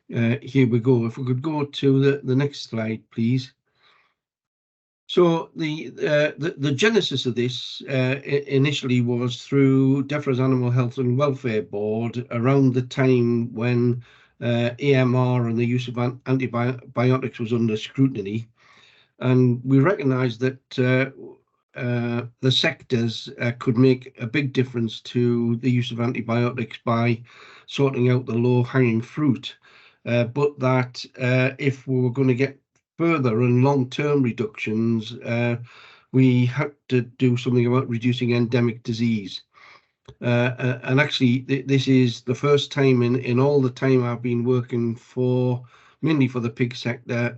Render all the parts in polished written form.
here we go. If we could go to the next slide, please. So the genesis of this initially was through DEFRA's Animal Health and Welfare Board around the time when AMR and the use of antibiotics was under scrutiny, and we recognised that the sectors could make a big difference to the use of antibiotics by sorting out the low-hanging fruit, but that if we were going to get further and long-term reductions, we had to do something about reducing endemic disease. And actually, this is the first time in all the time I've been working mainly for the pig sector,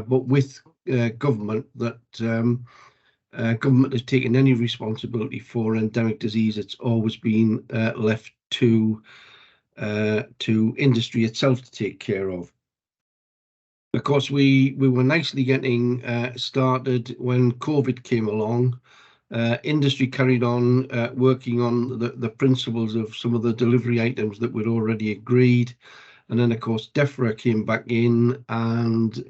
but with government, that government has taken any responsibility for endemic disease. It's always been left to industry itself to take care of. Of course, we were nicely getting started when COVID came along. Industry carried on working on the principles of some of the delivery items that we'd already agreed. And then, of course, DEFRA came back in, and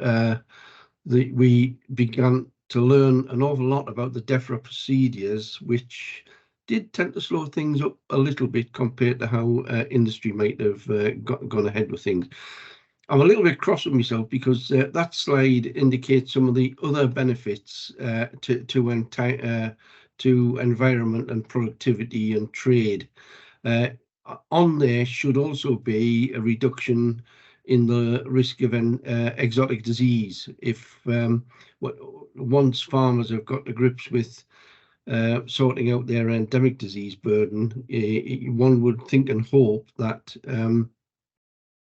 we began to learn an awful lot about the DEFRA procedures, which did tend to slow things up a little bit compared to how industry might have gone ahead with things. I'm a little bit cross with myself because that slide indicates some of the other benefits to environment and productivity and trade. On there should also be a reduction in the risk of an exotic disease. If once farmers have got to grips with sorting out their endemic disease burden, one would think and hope that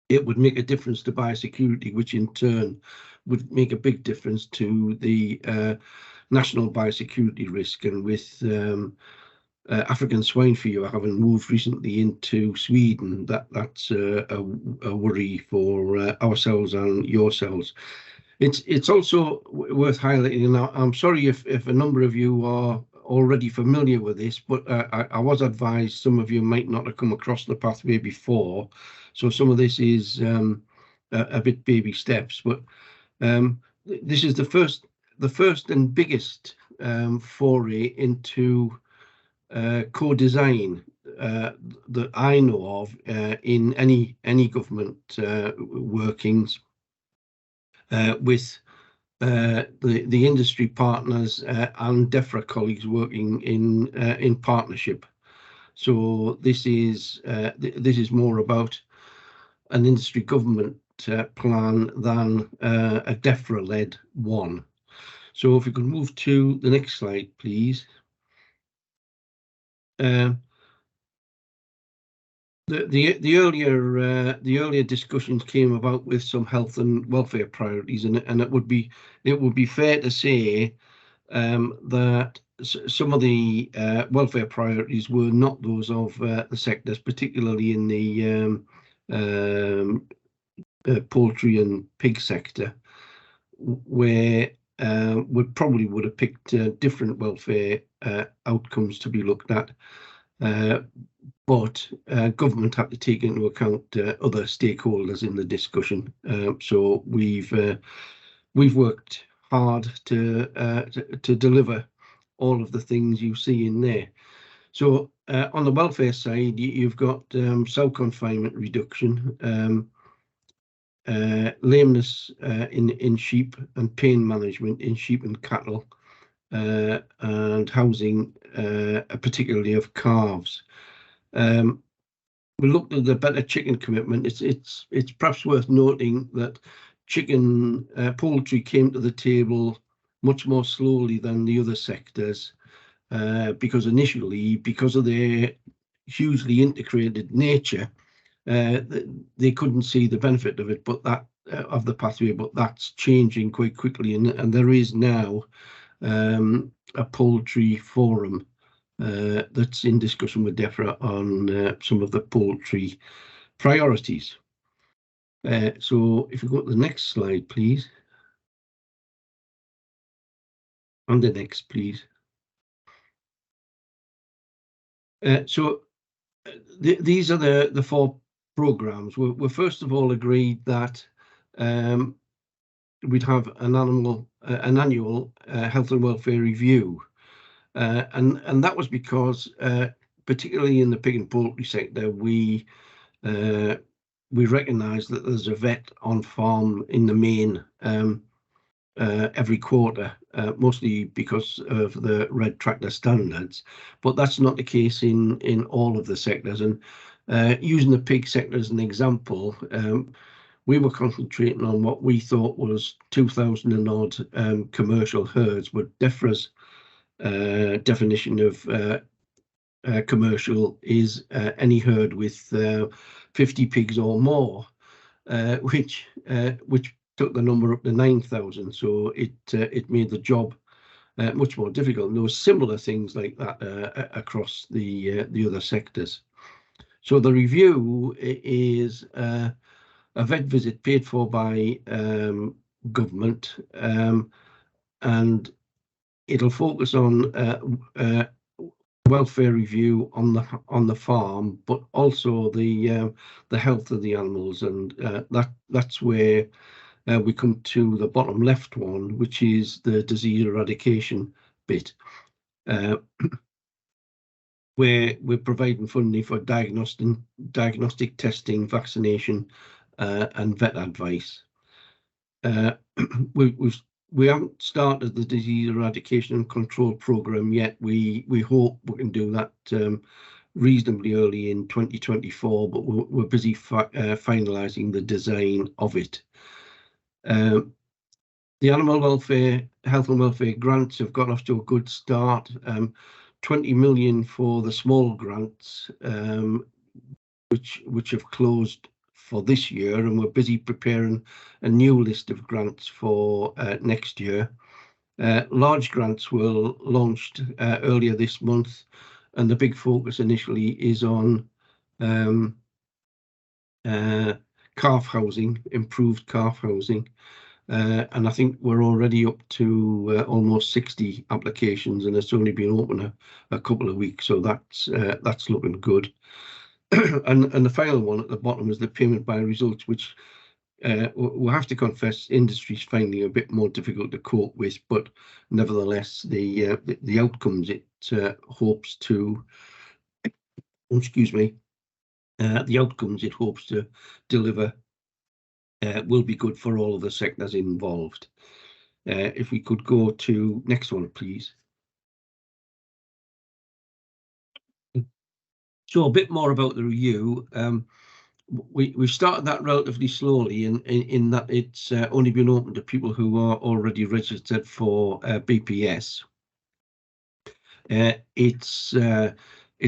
it would make a difference to biosecurity, which in turn would make a big difference to the national biosecurity risk. And with African swine fever having moved recently into Sweden, that's a worry for ourselves and yourselves. It's also worth highlighting. Now, I'm sorry if a number of you are already familiar with this, but I was advised some of you might not have come across the pathway before, so some of this is a bit baby steps. But this is the first and biggest foray into co-design that I know of in any government workings with the industry partners and DEFRA colleagues working in partnership. So this is more about an industry government plan than a DEFRA-led one. So if we could move to the next slide, please. The earlier discussions came about with some health and welfare priorities, and it would be fair to say that some of the welfare priorities were not those of the sectors, particularly in the poultry and pig sector, where we probably would have picked different welfare outcomes to be looked at. But government had to take into account other stakeholders in the discussion. So we've worked hard to deliver all of the things you see in there. So on the welfare side, you've got cell confinement reduction, lameness in sheep, and pain management in sheep and cattle, and housing, particularly of calves. We looked at the better chicken commitment. It's perhaps worth noting that poultry came to the table much more slowly than the other sectors, because initially, because of their hugely integrated nature, they couldn't see the benefit of it, but of the pathway. But that's changing quite quickly, and there is now a poultry forum that's in discussion with DEFRA on some of the poultry priorities. So if we go to the next slide, please. And the next, please. So these are the four programs, we first of all agreed that we'd have an annual health and welfare review, and that was because particularly in the pig and poultry sector, we recognise that there's a vet on farm in the main every quarter, mostly because of the red tractor standards, but that's not the case in all of the sectors. And using the pig sector as an example, we were concentrating on what we thought was 2,000 and odd commercial herds, but DEFRA's definition of commercial is any herd with 50 pigs or more, which took the number up to 9,000. So it made the job much more difficult. And there were similar things like that across the other sectors. So the review is a vet visit paid for by government, and it'll focus on welfare review on the farm, but also the health of the animals, and that's where we come to the bottom left one, which is the disease eradication bit, where we're providing funding for diagnostic testing, vaccination, and vet advice. We haven't started the disease eradication and control program yet. We hope we can do that reasonably early in 2024, but we're busy finalising the design of it. The animal welfare, health and welfare grants have got off to a good start. 20 million for the small grants, which have closed for this year, and we're busy preparing a new list of grants for next year. Large grants were launched earlier this month, and the big focus initially is on calf housing, improved calf housing, and I think we're already up to almost 60 applications, and it's only been open a couple of weeks, so that's looking good. And the final one at the bottom is the payment by results, which we'll have to confess industry's finding a bit more difficult to cope with, but nevertheless the outcomes it hopes to, excuse me, the outcomes it hopes to deliver will be good for all of the sectors involved. If we could go to next one, please. So a bit more about the review. We've started that relatively slowly in that it's only been open to people who are already registered for BPS. It's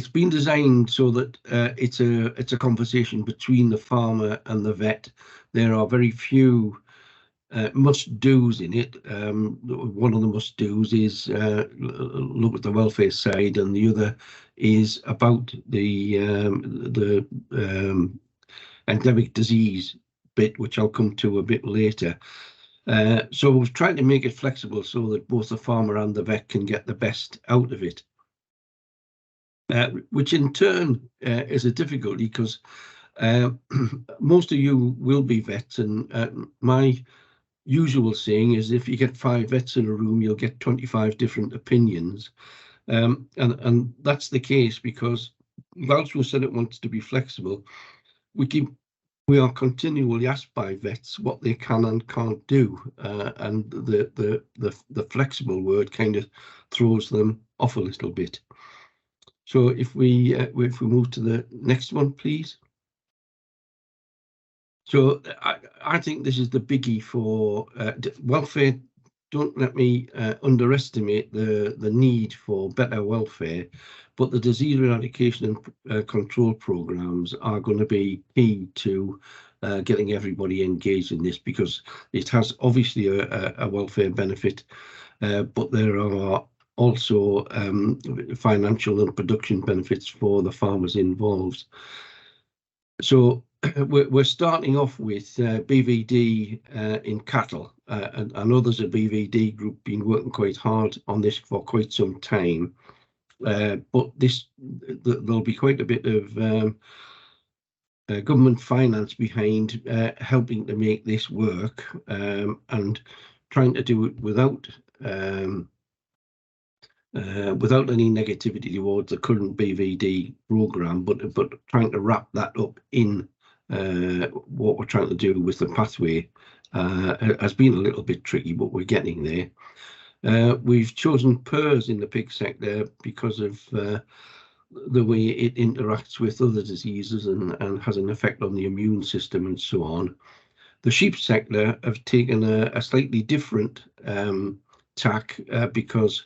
been designed so that it's a conversation between the farmer and the vet. There are very few must-dos in it. One of the must-dos is look at the welfare side, and the other is about the endemic disease bit, which I'll come to a bit later. So we've tried to make it flexible so that both the farmer and the vet can get the best out of it, which in turn is a difficulty because most of you will be vets, and my usual saying is if you get 5 vets in a room, you'll get 25 different opinions. And that's the case because whilst we said it wants to be flexible, we are continually asked by vets what they can and can't do, and the flexible word kind of throws them off a little bit. So if we move to the next one, please. So I think this is the biggie for welfare. Don't let me underestimate the need for better welfare, but the disease eradication and control programs are going to be key to getting everybody engaged in this, because it has obviously a welfare benefit, but there are also financial and production benefits for the farmers involved. So we're starting off with BVD in cattle. And I know there's a BVD group been working quite hard on this for quite some time, but there'll be quite a bit of government finance behind helping to make this work, and trying to do it without any negativity towards the current BVD programme, but trying to wrap that up in what we're trying to do with the pathway has been a little bit tricky, but we're getting there. We've chosen PRRS in the pig sector because of the way it interacts with other diseases and has an effect on the immune system and so on. The sheep sector have taken a slightly different tack because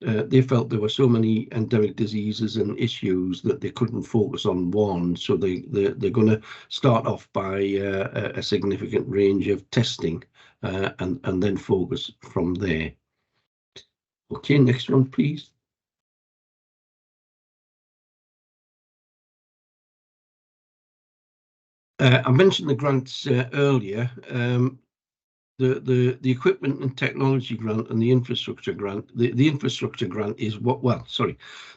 they felt there were so many endemic diseases and issues that they couldn't focus on one. So they're going to start off by a significant range of testing and then focus from there. Okay, next one, please. I mentioned the grants earlier. The equipment and technology grant and the infrastructure grant. The infrastructure grant is the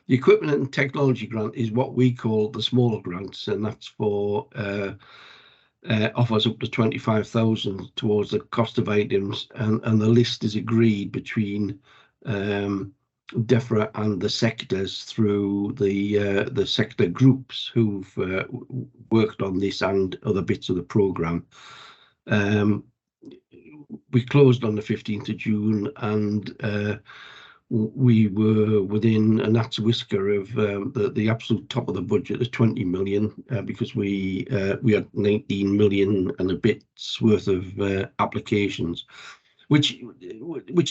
equipment and technology grant is what we call the small grants, and that's for offers up to 25,000 towards the cost of items, and the list is agreed between DEFRA and the sectors through the sector groups who've worked on this and other bits of the programme. We closed on the 15th of June, and we were within a gnat's whisker of the absolute top of the budget of 20 million, because we had 19 million and a bit's worth of applications, which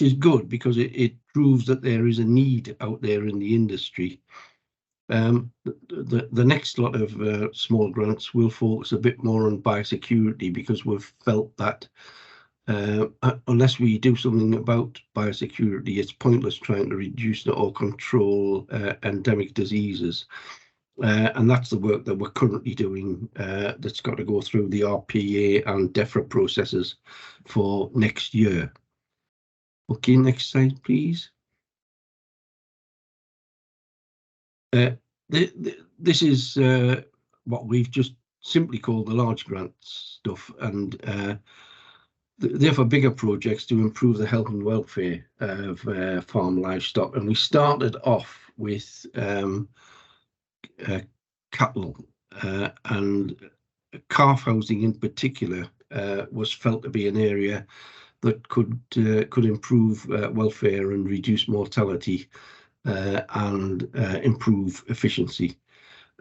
is good because it proves that there is a need out there in the industry. The next lot of small grants will focus a bit more on biosecurity, because we've felt that unless we do something about biosecurity, it's pointless trying to reduce or control endemic diseases. And that's the work that we're currently doing, that's got to go through the RPA and DEFRA processes for next year. Okay, next slide, please. This is what we've just simply called the large grant stuff, and they're for bigger projects to improve the health and welfare of farm livestock. And we started off with cattle, and calf housing in particular was felt to be an area that could improve welfare and reduce mortality and improve efficiency.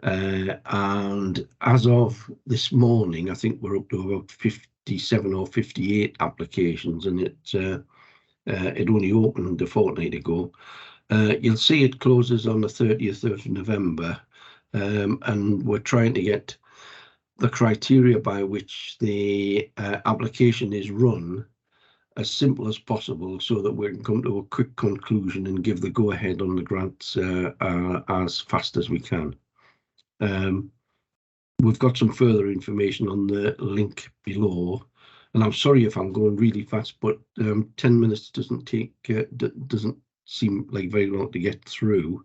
And as of this morning, I think we're up to about 57 or 58 applications, and it only opened a fortnight ago. You'll see it closes on the 30th of November, and we're trying to get the criteria by which the application is run as simple as possible, so that we can come to a quick conclusion and give the go-ahead on the grants as fast as we can. We've got some further information on the link below, and I'm sorry if I'm going really fast, but 10 minutes doesn't seem like very long to get through.